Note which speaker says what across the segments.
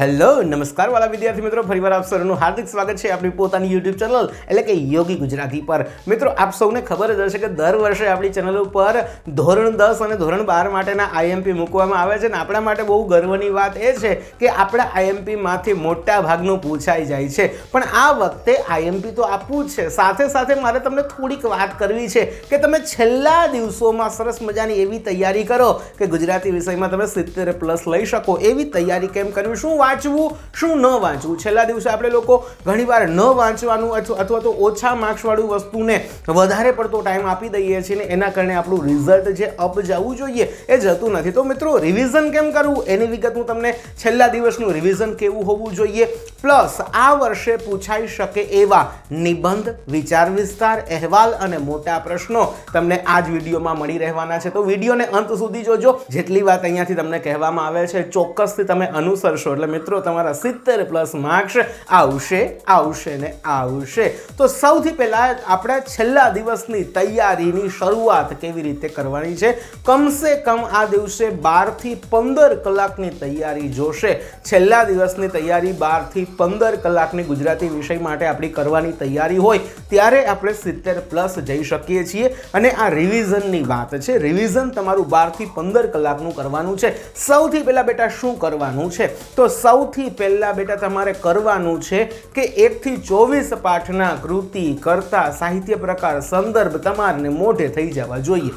Speaker 1: Hello નમસ્કાર વાલા વિદ્યાર્થી મિત્રો, ફરીવાર આપ સૌનું હાર્દિક સ્વાગત છે આપણી પોતાની યુટ્યુબ ચેનલ એટલે કે યોગી ગુજરાતી પર। મિત્રો, આપ સૌને ખબર જ હશે કે દર વર્ષે આપણી ચેનલ ઉપર ધોરણ 10 અને ધોરણ 12 માટેના આઈએમપી મૂકવામાં આવે છે ને આપણા માટે બહુ ગર્વની વાત એ છે કે આપણા આઈએમપી માંથી મોટા ભાગનું પૂછાઈ જાય છે। પણ આ વખતે આઈએમપી તો આપવું જ છે, સાથે સાથે મારે તમને થોડીક વાત કરવી છે કે તમે છેલ્લા દિવસોમાં સરસ મજાની એવી તૈયારી કરો કે ગુજરાતી વિષયમાં તમે 70+ લઈ શકો। એવી તૈયારી કેમ કરવી, શું વાંચવું શું ન વાંચવું। છેલ્લા દિવસે આપણે લોકો ઘણીવાર ન વાંચવાનું અથવા તો ઓછા માર્ક્સવાળું વસ્તુને વધારે પડતો ટાઈમ આપી દઈએ છીએ ને એના કારણે આપણું રિઝલ્ટ જે અપ જવું જોઈએ એ જતું નથી। તો મિત્રો, રિવિઝન કેમ કરવું એની વિગત હું તમને, છેલ્લા દિવસનું રિવિઝન કેવું હોવું જોઈએ, પ્લસ આ વર્ષે પૂછાઈ શકે એવા નિબંધ, વિચાર વિસ્તાર, અહેવાલ અને મોટા પ્રશ્નો તમને આ જ વિડીયોમાં મળી રહેવાના છે। તો વિડીયોને અંત સુધી જોજો। જેટલી વાત અહીંયાથી તમને કહેવામાં આવે છે ચોક્કસથી તમે અનુસરશો એટલે મિત્રો તમારા 70+ માર્ક્સ આવશે ને આવશે। તો સૌથી પહેલા આપણે છેલ્લા દિવસની તૈયારીની શરૂઆત કેવી રીતે કરવાની છે, કમસે કમ આ દિવસે 12 થી 15 કલાકની તૈયારી જોશે। છેલ્લા દિવસની તૈયારી 12 થી 15 કલાકની ગુજરાતી વિષય માટે આપણી કરવાની તૈયારી હોય ત્યારે આપણે 70+ જઈ શકીએ છીએ। અને આ રિવિઝનની વાત છે, રિવિઝન તમારું 12 થી 15 કલાકનું કરવાનું છે। સૌથી પહેલા બેટા શું કરવાનું છે, તો સૌથી પહેલા બેટા તમારે કરવાનું છે કે 1 થી 24 પાઠના કૃતિ, કર્તા, સાહિત્ય પ્રકાર, સંદર્ભ તમારને મોઢે થઈ જવા જોઈએ।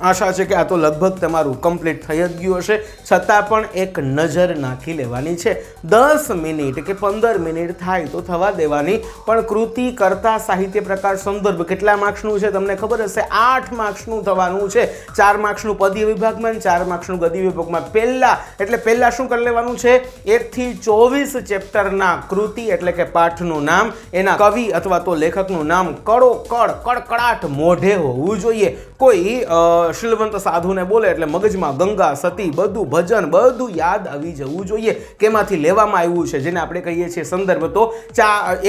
Speaker 1: આશા છે કે આ તો લગભગ તમારું કમ્પ્લીટ થઈ જ ગયું હશે, છતાં પણ એક નજર નાખી લેવાની છે। 10 મિનિટ કે 15 મિનિટ થાય તો થવા દેવાની, પણ કૃતિ, કર્તા, સાહિત્ય પ્રકાર, સંદર્ભ કેટલા માર્ક્સનું છે તમને ખબર હશે, 8 માર્ક્સનું થવાનું છે। 4 માર્ક્સનું પદ્ય વિભાગમાં, 4 માર્ક્સનું ગદ્ય વિભાગમાં। પહેલા શું કરી લેવાનું છે, 1 થી 24 ચેપ્ટરના કૃતિ એટલે કે પાઠનું નામ, એના કવિ અથવા તો લેખકનું નામ કડકડાટ મોઢે હોવું જોઈએ। કોઈ શીલવંત સાધુને બોલે એટલે મગજમાં ગંગા, સતી, બધું ભજન બધું યાદ આવી જવું જોઈએ કેમાંથી લેવામાં આવ્યું છે, જેને આપણે કહીએ છીએ સંદર્ભ। તો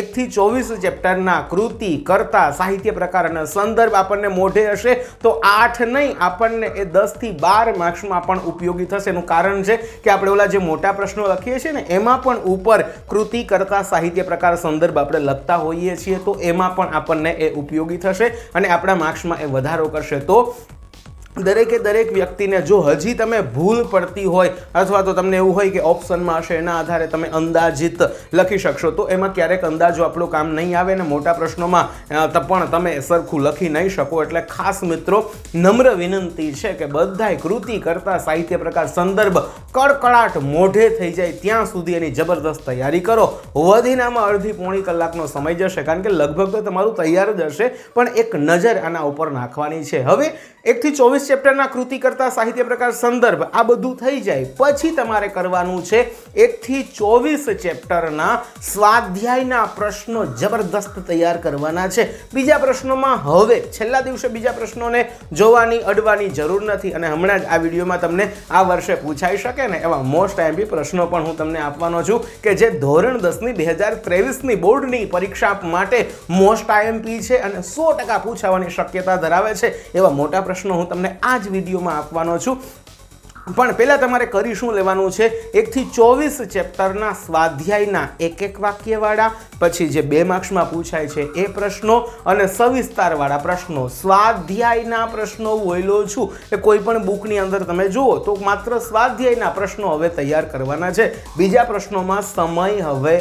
Speaker 1: 1 થી 24 ચેપ્ટરના કૃતિ, કર્તા, સાહિત્ય પ્રકાર અને સંદર્ભ આપણને મોઢે હશે તો 8 નહીં, આપણને એ 10 થી 12 માર્ક્સમાં પણ ઉપયોગી થશે। એનું કારણ છે કે આપણે ઓલા જે મોટા પ્રશ્નો લખીએ છીએ ને એમાં પણ ઉપર કૃતિ, કર્તા, સાહિત્ય પ્રકાર, સંદર્ભ આપણે લખતા હોઈએ છીએ, તો એમાં પણ આપણને એ ઉપયોગી થશે અને આપણા માર્ક્સમાં એ વધારો કરશે। તો દરેક વ્યક્તિને જો હજી તમે ભૂલ પડતી હોય અથવા તો તમને એવું હોય કે ઓપ્શનમાં હશે એના આધારે તમે અંદાજિત લખી શકશો, તો એમાં ક્યારેક અંદાજો આપણું કામ નહીં આવે ને મોટા પ્રશ્નોમાં પણ તમે સરખું લખી નહીં શકો। એટલે ખાસ મિત્રો નમ્ર વિનંતી છે કે બધાય કૃતિ, કર્તા, સાહિત્ય પ્રકાર, સંદર્ભ કડકડાટ મોઢે થઈ જાય ત્યાં સુધી એની જબરદસ્ત તૈયારી કરો। વધીનામાં અડધી પોણી કલાકનો સમય જશે, કારણ કે લગભગ તો તમારું તૈયાર જ હશે, પણ એક નજર આના ઉપર નાખવાની છે। હવે 1 થી 24 ચેપ્ટરના કૃતિ, કરતા, સાહિત્ય પ્રકાર, સંદર્ભ આ બધું થઈ જાય પછી તમારે કરવાનું છે 1 થી 24 ચેપ્ટરના સ્વાધ્યાયના પ્રશ્નો જબરદસ્ત તૈયાર કરવાના છે। બીજા પ્રશ્નોમાં હવે છેલ્લા દિવસે બીજા પ્રશ્નોને જોવાની અડવાની જરૂર નથી, અને હમણાં જ આ વિડીયોમાં તમને આ વર્ષે પૂછાઈ શકે ને એવા મોસ્ટ આઈએમપી પ્રશ્નો પણ હું તમને આપવાનો છું કે જે ધોરણ 10ની 2023ની બોર્ડની પરીક્ષા માટે મોસ્ટ આઈએમપી છે અને 100% પૂછાવાની શક્યતા ધરાવે છે એવા મોટા પ્રશ્નો હું તમને આ જ વિડીયોમાં આપવાનો છું। પણ પહેલાં તમારે કરી શું લેવાનું છે, 1 થી 24 ચેપ્ટરના સ્વાધ્યાયના એક વાક્યવાળા, પછી જે 2 માર્ક્સમાં પૂછાય છે એ પ્રશ્નો અને સવિસ્તારવાળા પ્રશ્નો। સ્વાધ્યાયના પ્રશ્નો બોલ્યો છું કે કોઈ પણ બુકની અંદર તમે જુઓ તો માત્ર સ્વાધ્યાયના પ્રશ્નો હવે તૈયાર કરવાના છે। બીજા પ્રશ્નોમાં સમય હવે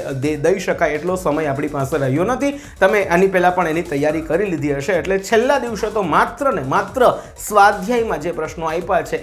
Speaker 1: દઈ શકાય એટલો સમય આપણી પાસે રહ્યો નથી, તમે આની પહેલાં પણ એની તૈયારી કરી લીધી હશે, એટલે છેલ્લા દિવસે તો માત્ર ને માત્ર સ્વાધ્યાયમાં જે પ્રશ્નો આપ્યા છે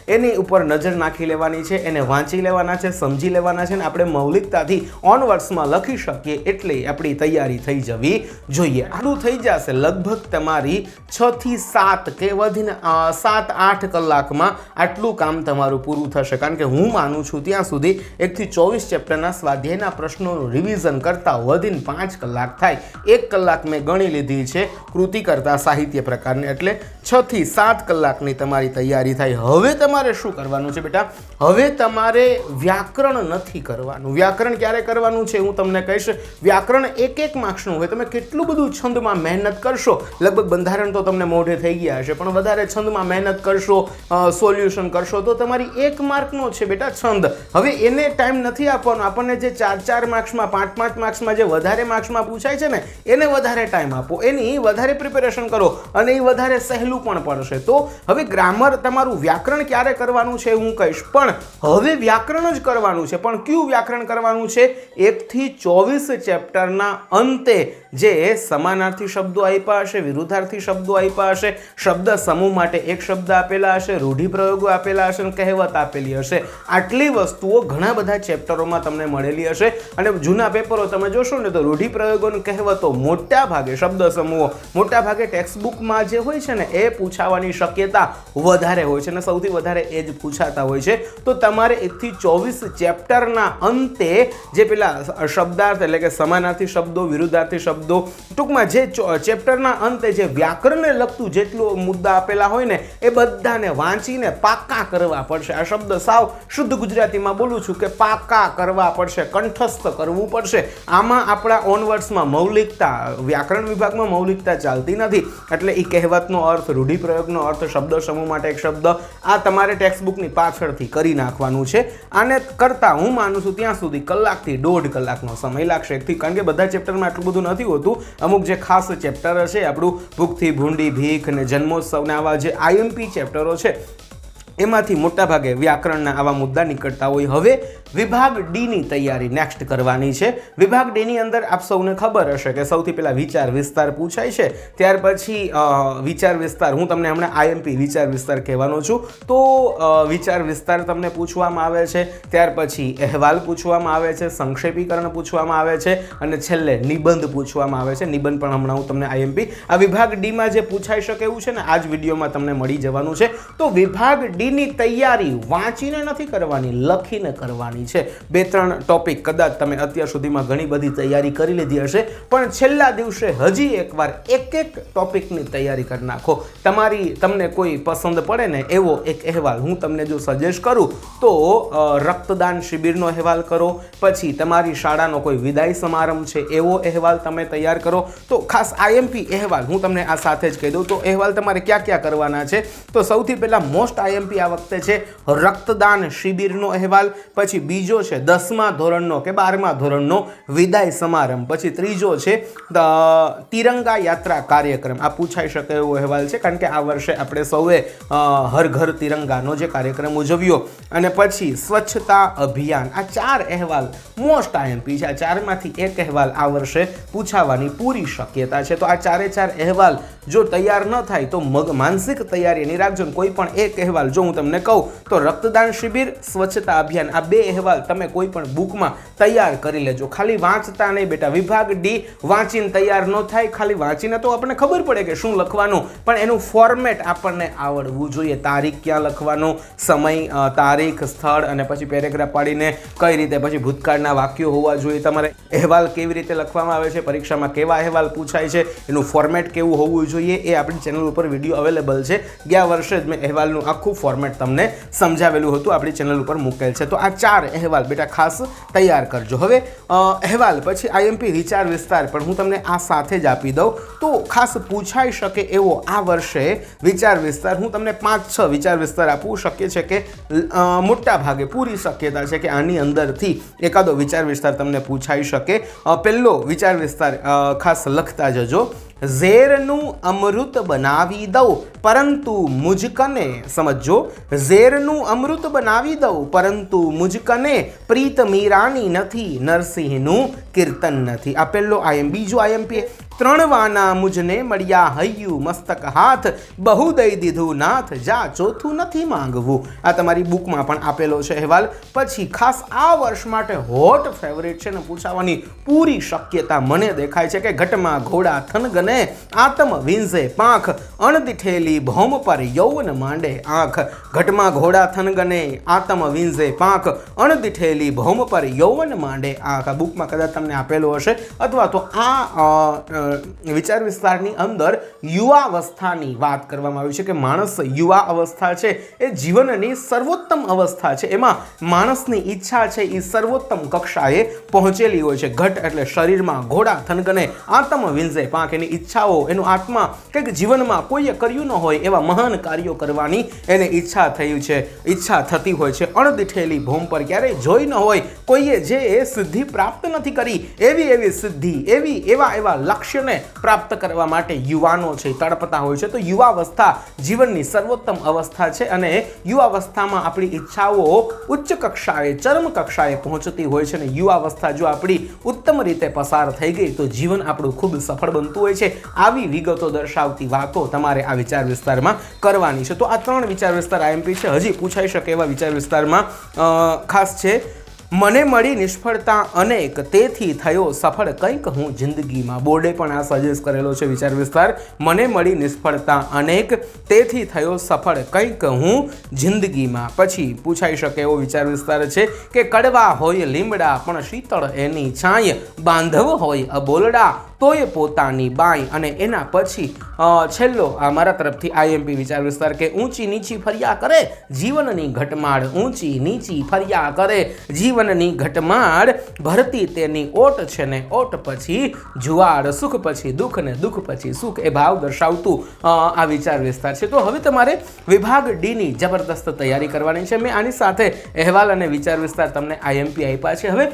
Speaker 1: એની ઉપર નજર નાખી લેવાની છે, એને વાંચી લેવાના છે, સમજી લેવાના છે, ને આપણે મૌલિકતાથી ઓનવર્ડ્સમાં લખી શકીએ એટલે આપણી તૈયારી થઈ જવી જોઈએ। આટલું થઈ જશે લગભગ તમારી 6 થી 7 કે વધીને 7-8 કલાકમાં આટલું કામ તમારું પૂરું થશે, કારણ કે હું માનું છું ત્યાં સુધી 1 થી 24 ચેપ્ટરના સ્વાધ્યાયના પ્રશ્નોનું રિવિઝન કરતા વધીને 5 કલાક થાય। 1 કલાક મેં ગણી લીધી છે કૃતિ, કરતા, સાહિત્ય પ્રકારને, એટલે 6 થી 7 કલાકની તમારી તૈયારી થાય। હવે તમારે શું કરવાનું છે બેટા? હવે તમારે વ્યાકરણ નથી કરવાનું. વ્યાકરણ ક્યારે કરવાનું છે હું તમને કહીશ. વ્યાકરણ એક માર્ક્સનું હોય. તમે કેટલું બધું છંદમાં મહેનત કરશો, લગભગ બંધારણ તો તમને મોઢે થઈ ગયા હશે, પણ વધારે છંદમાં મહેનત કરશો, સોલ્યુશન કરશો તો તમારી 1 માર્કનો છે બેટા છંદ. હવે એને ટાઈમ નથી આપવાનો. આપણને જે 4 માર્ક્સમાં 5 માર્ક્સમાં જે વધારે માર્ક્સમાં પૂછાય છે ને એને વધારે ટાઈમ આપો, એની વધારે પ્રિપેરેશન કરો અને એ વધારે સહેલું પણ પડશે. તો હવે ગ્રામર તમારું વ્યાકરણ ક્યારે કરવાનું છે હું કહીશ, પણ હવે વ્યાકરણ જ કરવાનું છે. પણ કયું વ્યાકરણ કરવાનું છે? 1 થી 24 ચેપ્ટરના અંતે જે સમાનાર્થી શબ્દો આપ્યા હશે, વિરુદ્ધાર્થી શબ્દો આપ્યા હશે, શબ્દ સમૂહ માટે એક શબ્દ આપેલા હશે, રૂઢિપ્રયોગો આપેલા હશે અને કહેવત આપેલી હશે. આટલી વસ્તુઓ ઘણા બધા ચેપ્ટરોમાં તમને મળેલી હશે અને જૂના પેપરો તમે જોશો ને તો રૂઢિપ્રયોગો અને કહેવતો મોટા ભાગે, શબ્દ સમૂહો મોટા ભાગે ટેક્સ્ટબુકમાં જે હોય છે ને એ પૂછાવાની શક્યતા વધારે હોય છે અને સૌથી વધારે એ જ પૂછાતા હોય છે. તો તમારે 1 થી 24 ચેપ્ટરના અંતે જે પેલા શબ્દાર્થ એટલે કે સમાનાર્થી શબ્દો, વિરુદ્ધાર્થી શબ્દો, ટૂંકમાં જે ચેપ્ટરના અંતે જે વ્યાકરણને લગતું જેટલું મુદ્દા આપેલા હોય ને એ બધાને વાંચીને પાકા કરવા પડશે. આ શબ્દ સાવ શુદ્ધ ગુજરાતીમાં બોલું છું કે પાકા કરવા પડશે, કંઠસ્થ કરવું પડશે. આમાં આપણા ઓનવર્ડ્સમાં મૌલિકતા, વ્યાકરણ વિભાગમાં મૌલિકતા ચાલતી નથી. એટલે એ કહેવતનો અર્થ, રૂઢિપ્રયોગનો અર્થ, શબ્દ સમૂહ માટે એક શબ્દ, આ તમારે ટેક્સ્ટબુકની પાછળથી કરી નાખવાનું છે. આને કરતા હું માનું છું ત્યાં સુધી કલાકથી 1.5 કલાકનો સમય લાગશે. કારણ કે બધા ચેપ્ટરમાં આટલું બધું નથી હોતું. અમુક જે ખાસ ચેપ્ટર છે આપણું ભૂખથી ભૂંડી, ભીખ અને જન્મોત્સવને આવા જે IMP ચેપ્ટરો છે એમાંથી મોટાભાગે વ્યાકરણના આવા મુદ્દા નીકળતા હોય. હવે વિભાગ ડીની તૈયારી નેક્સ્ટ કરવાની છે. વિભાગ ડીની અંદર આપ સૌને ખબર હશે કે સૌથી પહેલા વિચાર વિસ્તાર પૂછાય છે, ત્યાર પછી વિચાર વિસ્તાર, હું તમને હમણાં IMP વિચાર વિસ્તાર કહેવાનો છું. તો વિચાર વિસ્તાર તમને પૂછવામાં આવે છે, ત્યાર પછી અહેવાલ પૂછવામાં આવે છે, સંક્ષેપીકરણ પૂછવામાં આવે છે અને છેલ્લે નિબંધ પૂછવામાં આવે છે. નિબંધ પણ હમણાં હું તમને IMP આ વિભાગ ડીમાં જે પૂછાઈ શકે એવું છે ને આ જ વિડીયોમાં તમને મળી જવાનું છે. તો વિભાગ ડી ની તૈયારી વાંચીને નથી કરવાની, લખીને કરવાની છે. 2-3 ટોપિક કદાચ તમે અત્યાર સુધીમાં ઘણી બધી તૈયારી કરી લીધી હશે, પણ છેલ્લા દિવસે હજી એકવાર એક ટોપિકની તૈયારી કરી નાખો. તમને કોઈ પસંદ પડે ને એવો એક અહેવાલ હું તમને જો સજેસ્ટ કરું તો રક્તદાન શિબિરનો અહેવાલ કરો, પછી તમારી શાળાનો કોઈ વિદાય સમારંભ છે એવો અહેવાલ તમે તૈયાર કરો. તો ખાસ IMP અહેવાલ હું તમને આ સાથે જ કહી દઉં. તો અહેવાલ તમારે ક્યાં ક્યાં કરવાના છે? તો સૌથી પહેલા મોસ્ટ IMP આ વખતે છે રક્તદાન શિબિરનો અહેવાલ, પછી બીજો છે 10મા ધોરણનો કે 12મા ધોરણનો વિદાય સમારંભ, પછી ત્રીજો છે તિરંગા યાત્રા કાર્યક્રમ. આ પૂછાઈ શકે એવો અહેવાલ છે કારણ કે આ વર્ષે આપણે સૌએ હર ઘર તિરંગાનો જે કાર્યક્રમ ઉજવ્યો. અને પછી સ્વચ્છતા અભિયાન. આ 4 અહેવાલ મોસ્ટ IMP છે. આ 4માંથી એક અહેવાલ આ વર્ષે પૂછાવાની પૂરી શક્યતા છે. તો આ 4 અહેવાલ જો તૈયાર ન થાય તો માનસિક તૈયારી એની રાખજો. કોઈ પણ એક અહેવાલ જો હું તમને કહું તો રક્તદાન શિબિર, સ્વચ્છતા અભિયાન, આ 2 અહેવાલ તમે કોઈ પણ બુકમાં તૈયાર કરી લેજો. ખાલી વાંચતા નહીં બેટા. વિભાગ ડી વાંચીને તૈયાર ન થાય. ખાલી વાંચીને તો આપણને ખબર પડે કે શું લખવાનું, પણ એનું ફોર્મેટ આપણને આવડવું જોઈએ. તારીખ ક્યાં લખવાનું, સમય, તારીખ, સ્થળ અને પછી પેરેગ્રાફ પાડીને કઈ રીતે, પછી ભૂતકાળના વાક્યો હોવા જોઈએ. તમારે અહેવાલ કેવી રીતે લખવામાં આવે છે, પરીક્ષામાં કેવા અહેવાલ પૂછાય છે, એનું ફોર્મેટ કેવું હોવું જોઈએ, એ આપણી ચેનલ ઉપર વિડીયો અવેલેબલ છે. ગયા વર્ષે જ મેં અહેવાલનું આખું ફોર્મેટ તમને સમજાવેલું હતું, આપણી ચેનલ ઉપર મૂકેલ છે. તો આ 4 અહેવાલ બેટા ખાસ તૈયાર કરજો. હવે અહેવાલ પછી IMP વિચાર વિસ્તાર પણ હું તમને આ સાથે જ આપી દઉં. તો ખાસ પૂછાઈ શકે એવો આ વર્ષે વિચાર વિસ્તાર હું તમને 5-6 વિચાર વિસ્તાર આપવું શક્ય છે કે મોટા ભાગે પૂરી શક્યતા છે કે આની અંદરથી એકાદો વિચાર વિસ્તાર તમને પૂછાઈ શકે. પહેલો વિચાર વિસ્તાર ખાસ લખતા જજો. ઝેરનું અમૃત બનાવી દઉં પરંતુ મુજકને, સમજો, ઝેરનું અમૃત બનાવી દઉં પરંતુ મુજકને પ્રીત મીરાની નથી, નરસિંહનું કીર્તન નથી. આ પહેલો IMP. બીજો IMP 3 વાના મુજને મળ્યા હૈયું મસ્તક હાથ, બહુ દઈ દીધું નાથ, જા ચોથું નથી માંગવું. આ તમારી બુકમાં પણ આપેલો છે અહેવાલ. પછી ખાસ આ વર્ષ માટે હોટ ફેવરેટ છે ને પૂછાવાની પૂરી શક્યતા મને દેખાય છે કે ઘટમાં ઘોડા થનગને, આતમ વિંઝે પાંખ, અણદીઠેલી ભૌમ પર યૌવન માંડે આંખ. ઘટમાં ઘોડા થનગને, આતમ વિંઝે પાંખ, અણદીઠેલી ભૌમ પર યૌવન માંડે આંખ. આ બુકમાં કદાચ તમને આપેલો હશે અથવા તો આ વિચાર વિસ્તારની અંદર યુવાવસ્થાની વાત કરવામાં આવી છે કે માણસ યુવા અવસ્થા છે એ જીવનની સર્વોત્તમ અવસ્થા છે. એમાં માણસની ઈચ્છા છે એ સર્વોત્તમ કક્ષાએ પહોંચેલી હોય છે. ઘટ એટલે શરીરમાં ઘોડા થનગને આત્મ વિંજે પાંખ. એની ઈચ્છાઓ, એનો આત્મા કંઈક જીવનમાં કોઈએ કર્યું ન હોય એવા મહાન કાર્યો કરવાની એને ઈચ્છા થયું છે, ઈચ્છા થતી હોય છે. અણદીઠેલી ભૂમ પર ક્યારેય જોઈ ન હોય કોઈએ જે એ સિદ્ધિ પ્રાપ્ત નથી કરી એવી સિદ્ધિ, એવા લક્ષ્યને પ્રાપ્ત કરવા માટે યુવાનો છે તડપતા હોય છે. તો યુવાવસ્થા જીવનની સર્વોત્તમ અવસ્થા છે અને યુવાવસ્થામાં આપણી ઈચ્છાઓ ઉચ્ચ કક્ષાએ, ચરમ કક્ષાએ પહોંચતી હોય છે. અને યુવાવસ્થા જો આપણી ઉત્તમ રીતે પસાર થઈ ગઈ તો જીવન આપણું ખૂબ સફળ બનતું હોય છે. આવી વિગતો દર્શાવતી વાતો તમારે આ વિચાર વિસ્તારમાં કરવાની છે. તો આ 3 વિચાર વિસ્તાર આઈએમપી છે. હજી પૂછાઈ શકે એવા વિચાર વિસ્તારમાં ખાસ છે, મને મળી નિષ્ફળતા અનેક, તેથી થયો સફળ કંઈક હું જિંદગીમાં. બોર્ડે પણ આ સજેસ્ટ કરેલો છે વિચાર વિસ્તાર. મને મળી નિષ્ફળતા અનેક, તેથી થયો સફળ કંઈક હું જિંદગીમાં. પછી પૂછાઈ શકે એવો વિચાર વિસ્તાર છે કે કડવા હોય લીમડા પણ શીતળ એની છાંય, બાંધવ હોય અબોલડા તોય પોતાની બાઈ. અને એના પછી છેલ્લો મારા તરફથી આઈએમપી વિચાર વિસ્તાર કે ઊંચી નીચી ફર્યા કરે જીવનની ઘટમાળ, ઊંચી નીચી ફર્યા કરે જીવનની ઘટમાળ, ભરતી તેની ઓટ છે ને ઓટ પછી જુવાળ, સુખ પછી દુઃખ ને દુઃખ પછી સુખ. એ ભાવ દર્શાવતું આ વિચાર વિસ્તાર છે. તો હવે તમારે વિભાગ ડી ની જબરદસ્ત તૈયારી કરવાની છે. મેં આની સાથે અહેવાલ અને વિચાર વિસ્તાર તમને આઈએમપી આપ્યા છે. હવે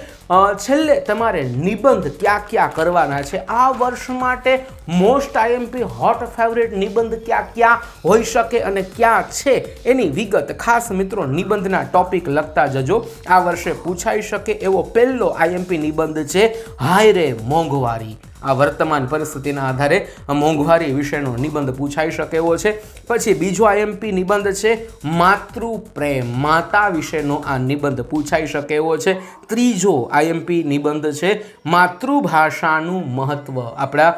Speaker 1: છેલ્લે તમારે નિબંધ ક્યાં કરવાના છે આ વર્ષ માટે. મોસ્ટ આઈએમપી હોટ ફેવરેટ નિબંધ ક્યાં હોઈ શકે અને ક્યાં છે એની વિગત ખાસ મિત્રો નિબંધના ટોપિક લખતા જજો. આ વર્ષે પૂછાઈ શકે એવો પહેલો આઈએમપી નિબંધ છે હાય રે મોંઘવારી. આ વર્તમાન પરિસ્થિતિના આધારે મોંઘવારી વિશેનો નિબંધ પૂછાઈ શકે એવો છે. પછી બીજો આઈએમપી નિબંધ છે માતૃપ્રેમ, માતા વિશેનો આ નિબંધ પૂછાઈ શકે એવો છે. ત્રીજો આઈએમપી નિબંધ છે માતૃભાષાનું મહત્વ. આપણા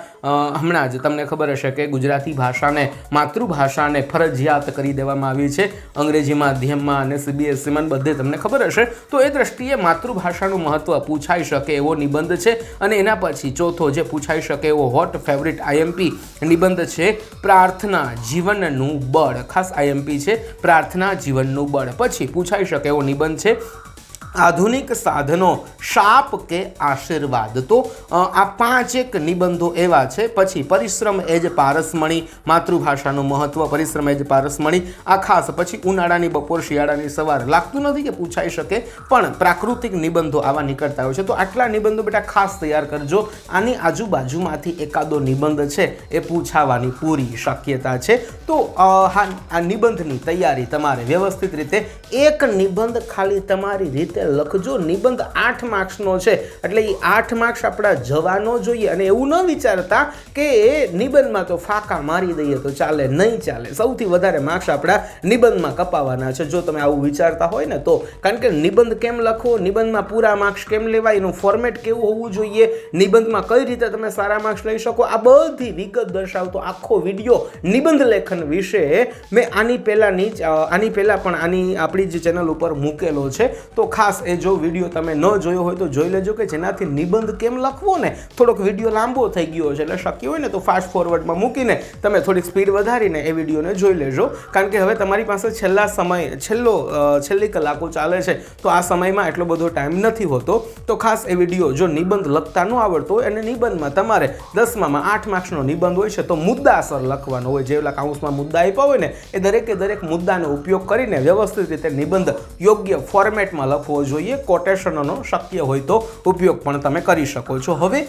Speaker 1: હમણાં જ તમને ખબર હશે કે ગુજરાતી ભાષાને, માતૃભાષાને ફરજિયાત કરી દેવામાં આવી છે અંગ્રેજી માધ્યમમાં અને સીબીએસઈમાં બધે તમને ખબર હશે. તો એ દ્રષ્ટિએ માતૃભાષાનું મહત્વ પૂછાઈ શકે એવો નિબંધ છે. અને એના પછી ચોથો જે પૂછાઈ શકે એવો હોટ ફેવરિટ આઈએમપી નિબંધ છે પ્રાર્થના જીવનનું બળ. ખાસ આઈએમપી છે પ્રાર્થના જીવનનું બળ. પછી પૂછાઈ શકે એવો નિબંધ છે આધુનિક સાધનો શાપ કે આશીર્વાદ. તો આ 5 નિબંધો એવા છે. પછી પરિશ્રમ એ જ પારસમણી, માતૃભાષાનું મહત્વ, પરિશ્રમ એ જ પારસમણી. આ ખાસ. પછી ઉનાળાની બપોર શિયાળાની સવાર. લાગતું નથી કે પૂછાઈ શકે પણ પ્રાકૃતિક નિબંધો આવા નીકળતા હોય છે. તો આટલા નિબંધો બેટા ખાસ તૈયાર કરજો. આની આજુબાજુમાંથી એકાદો નિબંધ છે એ પૂછાવાની પૂરી શક્યતા છે. તો આ નિબંધની તૈયારી તમારે વ્યવસ્થિત રીતે, એક નિબંધ ખાલી તમારી રીતે લખજો. નિબંધ 8 માર્ક્સનો છે એટલે એ 8 માર્ક્સ આપણા જવાનો જોઈએ. અને એવું ન વિચારતા કે નિબંધમાં તો ફાંકા મારી દઈએ તો ચાલે, નહીં ચાલે. સૌથી વધારે માર્ક્સ આપણા નિબંધમાં કપાવાના છે જો તમે આવું વિચારતા હોય ને તો. કારણ કે નિબંધ કેમ લખવો, નિબંધમાં પૂરા માર્ક્સ કેમ લેવાય, એનું ફોર્મેટ કેવું હોવું જોઈએ, નિબંધમાં કઈ રીતે તમે સારા માર્ક્સ લઈ શકો, આ બધી વિગત દર્શાવતો આખો વિડીયો નિબંધ લેખન વિશે મેં આની પહેલાં પણ આપણી જે ચેનલ ઉપર મૂકેલો છે. તો ખાસ એ જો વિડીયો તમે ન જોયો હોય તો જોઈ લેજો કે જેનાથી નિબંધ કેમ લખવો ને થોડોક વિડીયો લાંબો થઈ ગયો છે એટલે શક્ય હોય ને તો ફાસ્ટ ફોરવર્ડમાં મૂકીને તમે થોડીક સ્પીડ વધારીને એ વિડીયોને જોઈ લેજો. કારણ કે હવે તમારી પાસે છેલ્લી કલાકો ચાલે છે તો આ સમયમાં એટલો બધો ટાઈમ નથી હોતો. તો ખાસ એ વિડીયો જો નિબંધ લખતા ન આવડતો હોય અને નિબંધમાં તમારે 10માં 8 માર્ક્સનો નિબંધ હોય છે તો મુદ્દાસર લખવાનો હોય. જેટલા કાઉન્સમાં મુદ્દા આપ્યા હોય ને એ દરેક મુદ્દાનો ઉપયોગ કરીને વ્યવસ્થિત રીતે નિબંધ યોગ્ય ફોર્મેટમાં લખવો જોઈએ. કોટેશનનો શક્ય હોય તો ઉપયોગ પણ તમે કરી શકો છો. હવે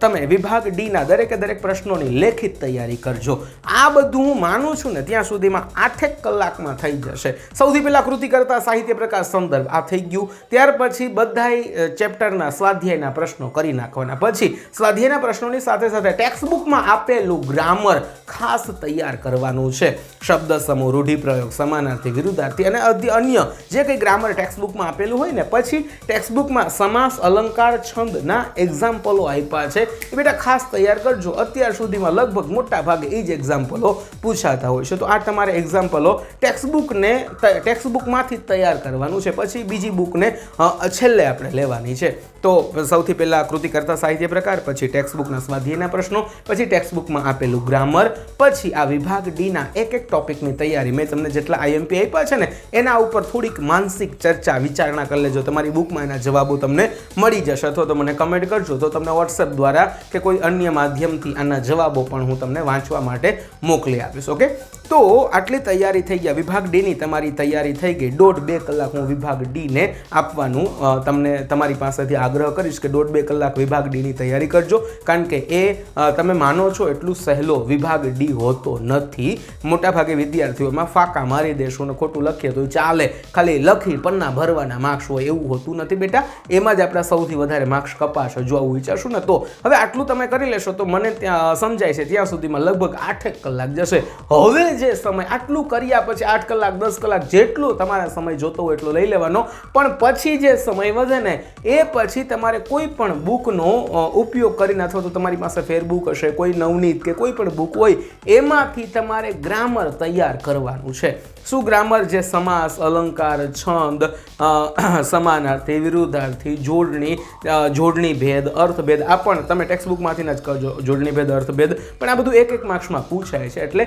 Speaker 1: તમે વિભાગ ડી ના દરેક પ્રશ્નોની લેખિત તૈયારી કરજો. આ બધું હું માનું છું ને ત્યાં સુધીમાં 8 કલાકમાં થઈ જશે. સૌથી પહેલા કૃતિ કરતા સાહિત્ય પ્રકાશ સંદર્ભ આ થઈ ગયું. ત્યાર પછી બધાય ચેપ્ટરના સ્વાધ્યાયના પ્રશ્નો કરી નાખવાના. પછી સ્વાધ્યાયના પ્રશ્નોની સાથે સાથે ટેક્સ્ટબુકમાં આપેલું ગ્રામર ખાસ તૈયાર કરવાનું છે. શબ્દ સમૂહ, રૂઢિપ્રયોગ, સમાનાર્થી, વિરુદ્ધાર્થી અને અન્ય જે કંઈ ગ્રામર ટેક્સ્ટબુકમાં આપેલું આપેલું હોય ને પછી ટેક્સ્ટબુકમાં સમાસ અલંકાર છંદના એક્ઝામ્પલો આપ્યા છે એ બેટા ખાસ તૈયાર કરજો. અત્યાર સુધીમાં લગભગ મોટા ભાગે એ જ એક્ઝામ્પલો પૂછાતા હોય છે. તો આ તમારે એક્ઝામ્પલો ટેક્સ્ટબુકમાંથી તૈયાર કરવાનું છે. પછી બીજી બુકને છેલ્લે આપણે લેવાની છે. તો સૌથી પહેલાં કૃતિ કરતા સાહિત્ય પ્રકાર, પછી ટેક્સ્ટબુકના સ્વાધ્યાયના પ્રશ્નો, પછી ટેક્સ્ટબુકમાં આપેલું ગ્રામર, પછી આ વિભાગ ડીના એક ટોપિકની તૈયારી. મેં તમને જેટલા આઈએમપી આપ્યા છે ને એના ઉપર થોડીક માનસિક ચર્ચા વિચારણા કરી લેજો. તમારી બુકમાં એના જવાબો તમને મળી જશે. અથવા તો મને કમેન્ટ કરજો તો તમને વોટ્સએપ દ્વારા કે કોઈ અન્ય માધ્યમથી આના જવાબો પણ હું તમને વાંચવા માટે મોકલી આપીશ. ઓકે, તો આટલી તૈયારી થઈ ગયા. વિભાગ ડીની તમારી તૈયારી થઈ ગઈ. 1.5-2 કલાક હું વિભાગ ડીને આપવાનું તમને તમારી પાસેથી આગ્રહ કરીશ કે 1.5-2 કલાક વિભાગ ડીની તૈયારી કરજો. કારણ કે એ તમે માનો છો એટલું સહેલો વિભાગ ડી હોતો નથી. મોટાભાગે વિદ્યાર્થીઓમાં ફાંકા મારી દેશો ને ખોટું લખીએ તો ચાલે, ખાલી લખી પન્ના ભરવાના માર્ક્સ હોય એવું હોતું નથી બેટા. એમાં જ આપણા સૌથી વધારે માર્ક્સ કપાશે જો આવું વિચારશું ને તો. હવે આટલું તમે કરી લેશો તો મને ત્યાં સમજાય છે ત્યાં સુધીમાં લગભગ 8 કલાક જશે. હવે જે સમય આટલું કર્યા પછી 8 કલાક 10 કલાક જેટલું તમારે સમય જોતો હોય એટલો લઈ લેવાનો. પણ પછી જે સમય વધે ને એ પછી તમારે કોઈ પણ બુકનો ઉપયોગ કરીને અથવા તો તમારી પાસે ફેરબુક હશે, કોઈ નવનીત કે કોઈ પણ બુક હોય એમાંથી તમારે ગ્રામર તૈયાર કરવાનું છે. શું ગ્રામર? જે સમાસ, અલંકાર, છંદ, સમાનાર્થી, વિરુદ્ધાર્થી, જોડણી ભેદ, અર્થભેદ, આ પણ તમે ટેક્સ્ટબુકમાંથી જ કરજો. જોડણી ભેદ, અર્થભેદ, પણ આ બધું એક માર્ક્સમાં પૂછાય છે. એટલે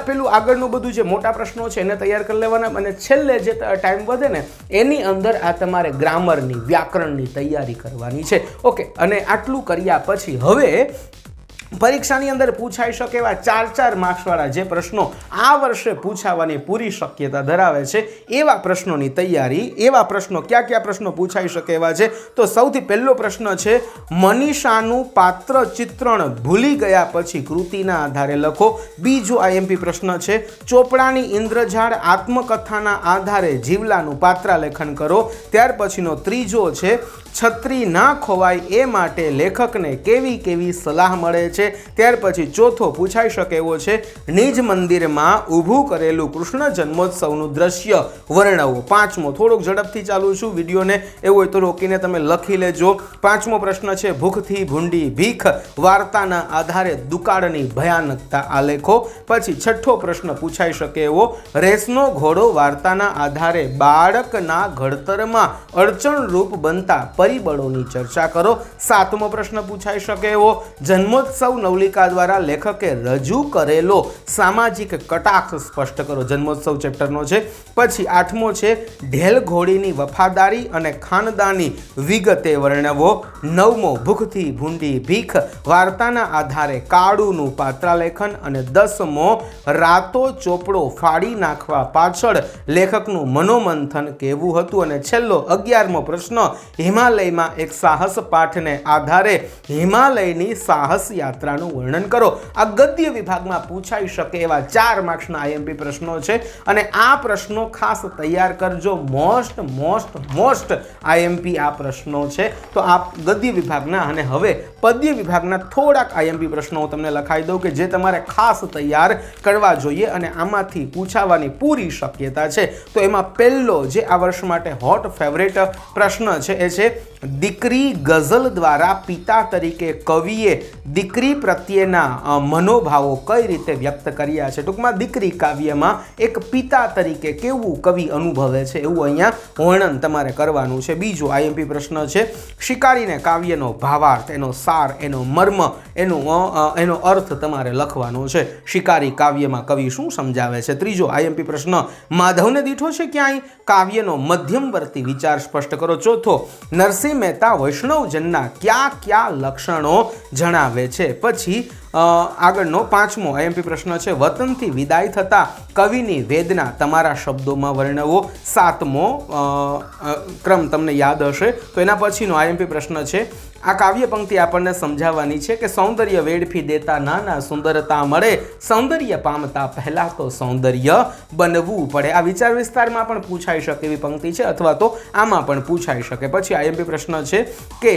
Speaker 1: પેલું આગળનું બધું જે મોટા પ્રશ્નો છે એને તૈયાર કરી લેવાના અને છેલ્લે જે ટાઈમ વધે ને એની અંદર આ તમારે ગ્રામરની, વ્યાકરણની તૈયારી કરવાની છે. ઓકે, અને આટલું કર્યા પછી હવે પરીક્ષાની અંદર પૂછાઈ શકે એવા 4 માર્ક્સવાળા જે પ્રશ્નો આ વર્ષે પૂછાવાની પૂરી શક્યતા ધરાવે છે એવા પ્રશ્નોની તૈયારી. એવા પ્રશ્નો કયા પ્રશ્નો પૂછાઈ શકે એવા છે? તો સૌથી પહેલો પ્રશ્ન છે મનીષાનું પાત્ર ચિત્રણ ભૂલી ગયા પછી કૃતિના આધારે લખો. બીજો આઈએમપી પ્રશ્ન છે ચોપડાની ઇન્દ્રજાળ આત્મકથાના આધારે જીવલાનું પાત્રાલેખન કરો. ત્યાર પછીનો ત્રીજો છે છત્રી ના ખોવાય એ માટે લેખકને કેવી સલાહ મળે છે. ત્યાર પછી ચોથો પૂછાઈ શકે એવો છે નિજ મંદિરમાં ઊભું કરેલું કૃષ્ણ જન્મોત્સવનું દ્રશ્ય વર્ણવો. પાંચમો, થોડોક ઝડપથી ચાલુ છું વિડીયોને, એવું હોય તો રોકીને તમે લખી લેજો. પાંચમો પ્રશ્ન છે ભૂખથી ભૂંડી ભીખ વાર્તાના આધારે દુકાળની ભયાનકતા આલેખો. પછી છઠ્ઠો પ્રશ્ન પૂછાઈ શકે એવો રેસનો ઘોડો વાર્તાના આધારે બાળકના ઘડતરમાં અડચણરૂપ બનતા પરિબળોની ચર્ચા કરો. સાતમો પ્રશ્ન પૂછાઈ શકે એવો જન્મોત્સવ નવલિકા દ્વારા લેખકે રજૂ કરેલો સામાજિક કટાક્ષ સ્પષ્ટ કરો. જન્મોત્સવ ચેપ્ટરનો છે. પછી આઠમો છે ઢેલ ઘોડીની વફાદારી અને ખાનદાની વિગતે વર્ણવો. નવમો ભૂખથી ભૂંડી ભીખ વાર્તાના આધારે કાળુનું પાત્રાલેખન. અને 10મો રાતો ચોપડો ફાડી નાખવા પાછળ લેખકનું મનોમંથન કેવું હતું. અને છેલ્લો 11મો પ્રશ્ન હિમાલયમાં એક સાહસ પાઠને આધારે હિમાલયની સાહસ યાત્રાનું વર્ણન કરો. આ ગદ્ય વિભાગમાં પૂછાઈ શકે એવા 4 માર્ક્સના આઈએમપી પ્રશ્નો છે અને આ પ્રશ્નો ખાસ તૈયાર કરજો. મોસ્ટ આઈએમપી આ પ્રશ્નો છે. તો આ ગદ્ય વિભાગના અને હવે પદ્ય વિભાગના થોડાક આઈએમપી પ્રશ્નો હું તમને લખાઈ દઉં કે જે તમારે ખાસ તૈયાર કરવા જોઈએ અને આમાંથી પૂછાવાની પૂરી શક્યતા છે. તો એમાં પહેલો જે આ વર્ષ માટે હોટ ફેવરેટ પ્રશ્ન છે એ છે દીકરી ગઝલ દ્વારા પિતા તરીકે કવિએ દીકરી પ્રત્યેના મનોભાવો કઈ રીતે વ્યક્ત કર્યા છે. ટૂંકમાં દીકરી કાવ્યમાં એક પિતા તરીકે કેવું કવિ અનુભવે છે એવું અહીંયા વર્ણન તમારે કરવાનું છે. બીજો આઈએમપી પ્રશ્ન છે શિકારીને કાવ્યનો ભાવાર્થ, એનો સાર, એનો મર્મ, એનો અર્થ તમારે લખવાનો છે. શિકારી કાવ્યમાં કવિ શું સમજાવે છે. ત્રીજો આઈએમપી પ્રશ્ન માધવને દીઠો છે ક્યાંય કાવ્યનો મધ્યમવર્તી વિચાર સ્પષ્ટ કરો. ચોથો નરસિંહ મહેતા વૈષ્ણવજનના કયા લક્ષણો જણાવે છે. પછી આગળનો 5મો આઈએમપી પ્રશ્ન છે વતનથી વિદાય થતા કવિની વેદના તમારા શબ્દોમાં વર્ણવો. 7મો ક્રમ તમને યાદ હશે તો એના પછીનો આઈએમપી પ્રશ્ન છે આ કાવ્ય પંક્તિ આપણને સમજાવવાની છે કે સૌંદર્ય વેડફી દેતા નાના સુંદરતા મળે, સૌંદર્ય પામતા પહેલા તો સૌંદર્ય બનવું પડે. આ વિચાર વિસ્તારમાં પણ પૂછાઈ શકે એવી પંક્તિ છે અથવા તો આમાં પણ પૂછાઈ શકે. પછી આઈએમપી પ્રશ્ન છે કે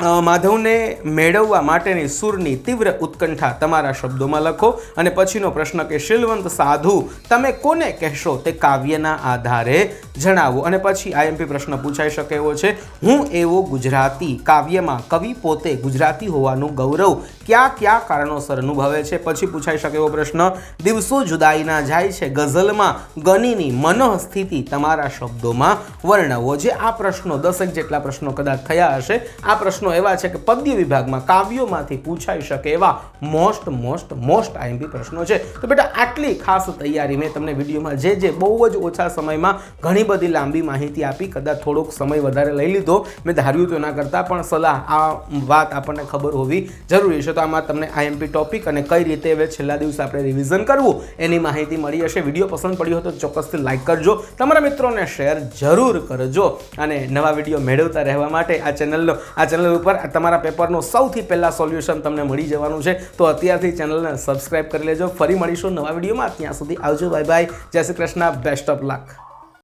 Speaker 1: માધવને મેળવવા માટેની સુરની તીવ્ર ઉત્કંઠા તમારા શબ્દોમાં લખો. અને પછીનો પ્રશ્ન કે શીલવંત સાધુ તમે કોને કહેશો તે કાવ્યના આધારે જણાવો. અને પછી આઈએમપી પ્રશ્ન પૂછાઈ શકે એવો છે, હું એવો ગુજરાતી કાવ્યમાં કવિ પોતે ગુજરાતી હોવાનું ગૌરવ કયા કયા કારણોસર અનુભવે છે. પછી પૂછાઈ શકે એવો પ્રશ્ન, દિવસો જુદાઈના જાય છે ગઝલમાં ગનીની મનઃસ્થિતિ તમારા શબ્દોમાં વર્ણવો. જે આ પ્રશ્નો 10 જેટલા પ્રશ્નો કદાચ થયા હશે. આ પ્રશ્નો એવા છે કે પદ્ય વિભાગમાં કાવ્યોમાંથી પૂછાઈ શકે એવા મોસ્ટ આઈએમપી પ્રશ્નો છે. તો બેટા આટલી ખાસ તૈયારી મેં તમને વિડીયોમાં જે બહુ જ ઓછા સમયમાં ઘણી બધી લાંબી માહિતી આપી. કદાચ થોડોક સમય વધારે લઈ લીધો, મેં ધાર્યું તો ના કરતાં પણ સલાહ આ વાત આપણને ખબર હોવી જરૂરી છે. તો આમાં તમને આઈએમપી ટોપિક અને કઈ રીતે હવે છેલ્લા દિવસે આપણે રિવિઝન કરવું એની માહિતી મળી હશે. વિડીયો પસંદ પડ્યો હોય તો ચોક્કસથી લાઇક કરજો, તમારા મિત્રોને શેર જરૂર કરજો. અને નવા વિડીયો મેળવતા રહેવા માટે આ ચેનલ ઉપર તમારા પેપરનો સૌથી પહેલા સોલ્યુશન તમને મળી જવાનું છે. તો અત્યારથી ચેનલને સબસ્ક્રાઇબ કરી લેજો. ફરી મળીશું નવા વિડીયોમાં. ત્યાં સુધી આવજો. Bye bye. જય Shri Krishna. Best of luck.